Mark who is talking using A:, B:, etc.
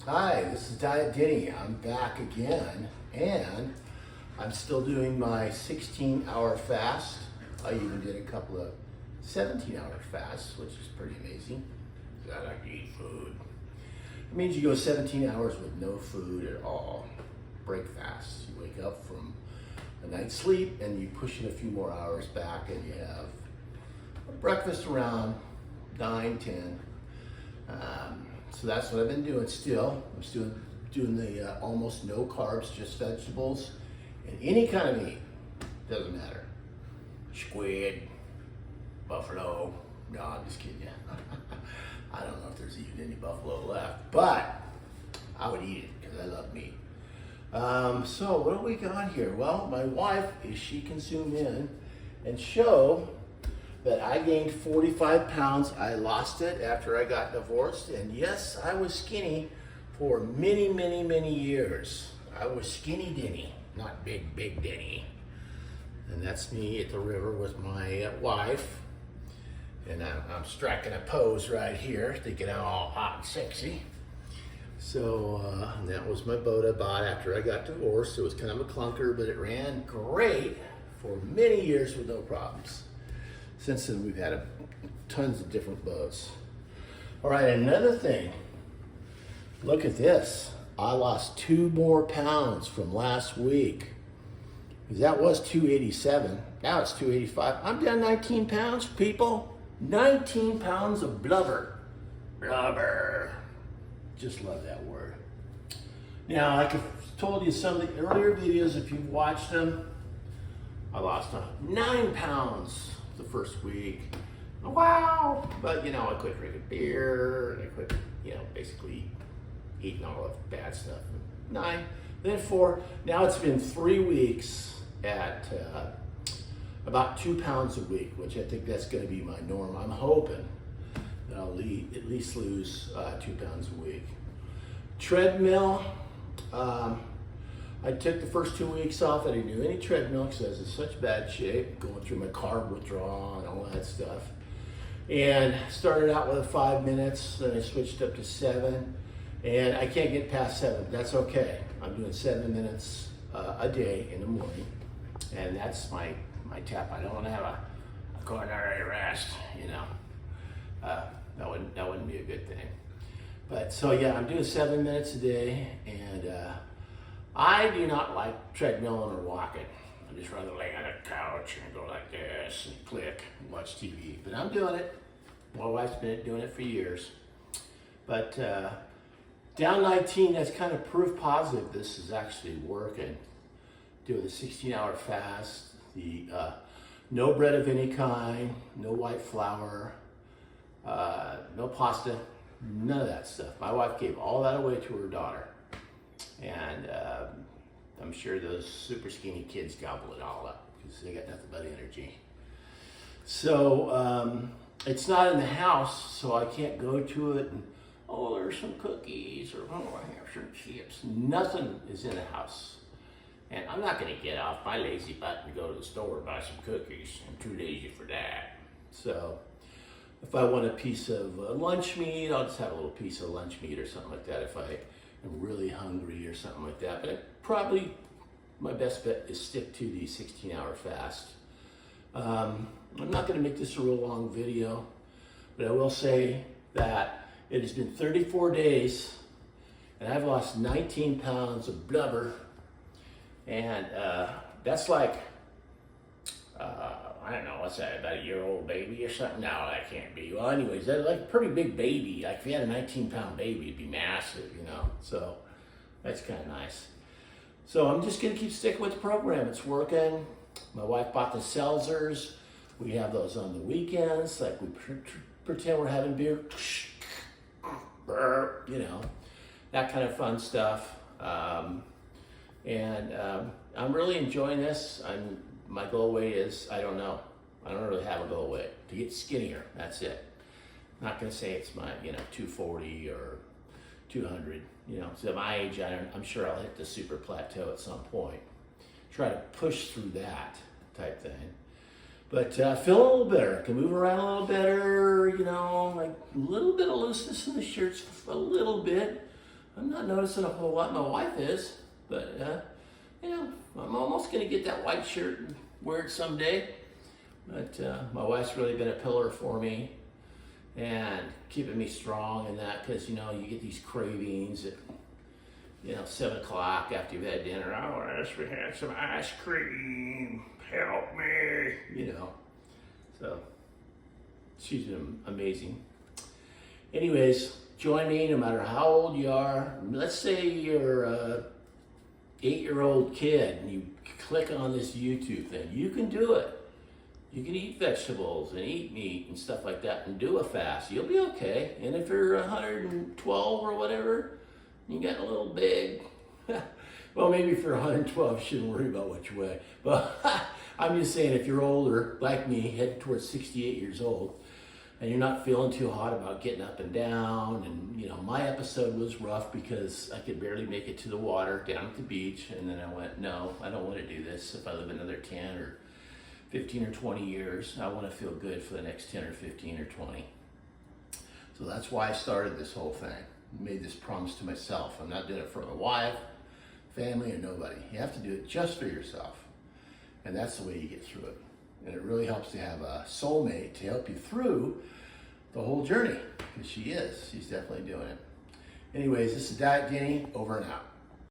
A: Hi, this is Diet Denny. I'm back again, and I'm still doing my 16-hour fast. I even did a couple of 17-hour fasts, which is pretty amazing. I like to eat food. It means you go 17 hours with no food at all. Break fast. You wake up from a night's sleep, and you push it a few more hours back, and you have a breakfast around 9, 10. So that's what I've been doing still. I'm still doing the almost no carbs, just vegetables, and any kind of meat, doesn't matter. Squid, buffalo, no, I'm just kidding you. I don't know if there's even any buffalo left, but I would eat it because I love meat. So what do we got here? Well, my wife, she can zoom in and show that I gained 45 pounds. I lost it after I got divorced. And yes, I was skinny for many, many, many years. I was skinny Denny, not big Denny. And that's me at the river with my wife. And I'm striking a pose right here, thinking I'm all hot and sexy. So that was my boat I bought after I got divorced. It was kind of a clunker, but it ran great for many years with no problems. Since then, we've had tons of different boats. All right, another thing. Look at this. I lost 2 more pounds from last week. Because that was 287. Now it's 285. I'm down 19 pounds, people. 19 pounds of blubber. Blubber. Just love that word. Now, like I told you in some of the earlier videos, if you've watched them, I lost 9 pounds the first week. Wow! But you know, I quit drinking beer, and I quit, basically eating all the bad stuff. 9, then 4. Now it's been 3 weeks at about 2 pounds a week, which I think that's going to be my norm. I'm hoping that I'll at least lose 2 pounds a week. Treadmill. I took the first 2 weeks off. I didn't do any treadmill because I was in such bad shape, going through my carb withdrawal and all that stuff. And started out with 5 minutes, then I switched up to 7, and I can't get past 7. That's okay. I'm doing 7 minutes a day in the morning, and that's my tap. I don't want to have a coronary arrest, that wouldn't be a good thing. But so yeah, I'm doing 7 minutes a day, and I do not like treadmilling or walking. I just rather lay on a couch and go like this and click and watch TV. But I'm doing it. My wife's been doing it for years. But down 19, that's kind of proof positive this is actually working. Doing the 16-hour fast, the no bread of any kind, no white flour, no pasta, none of that stuff. My wife gave all that away to her daughter. And I'm sure those super skinny kids gobble it all up because they got nothing but energy. So it's not in the house, so I can't go to it and, there's some cookies, or I have some chips. Nothing is in the house. And I'm not going to get off my lazy butt and go to the store and buy some cookies. I'm too lazy for that. So if I want a piece of lunch meat, I'll just have a little piece of lunch meat or something like that if I am really hungry or something like that. But my best bet is stick to the 16-hour fast. I'm not going to make this a real long video, but I will say that it has been 34 days, and I've lost 19 pounds of blubber, and that's like, I don't know, what's that, about a year-old baby or something? No, that can't be. Well, anyways, that's like a pretty big baby. Like if you had a 19-pound baby, it'd be massive, So that's kind of nice. So I'm just going to keep sticking with the program. It's working. My wife bought the seltzers. We have those on the weekends. Like we pretend we're having beer. That kind of fun stuff. And I'm really enjoying this. My goal weight is, I don't know. I don't really have a goal weight. To get skinnier, that's it. I'm not going to say it's my, 240 or 200. So at my age, I'm sure I'll hit the super plateau at some point. Try to push through that type thing. But feel a little better. Can move around a little better, like a little bit of looseness in the shirts, a little bit. I'm not noticing a whole lot. My wife is, but you know, I'm almost gonna get that white shirt and wear it someday. But my wife's really been a pillar for me and keeping me strong and that, because you know, you get these cravings at 7 o'clock after you've had dinner. Oh, I wish we had some ice cream. Help me. So she's been amazing. Anyways, join me no matter how old you are. Let's say you're a 8-year-old kid and you click on this YouTube thing. You can do it. You can eat vegetables and eat meat and stuff like that and do a fast. You'll be okay. And if you're 112 or whatever, you got a little big. Well, maybe if you're 112, you shouldn't worry about what you weigh. But I'm just saying, if you're older, like me, heading towards 68 years old, and you're not feeling too hot about getting up and down, and my episode was rough because I could barely make it to the water down at the beach, and then I went, no, I don't want to do this. If I live another 10 or 15 or 20 years, I want to feel good for the next 10 or 15 or 20. So that's why I started this whole thing. Made this promise to myself. I'm not doing it for my wife, family, or nobody. You have to do it just for yourself. And that's the way you get through it. And it really helps to have a soulmate to help you through the whole journey, because she's definitely doing it. Anyways, this is Diet Denny, over and out.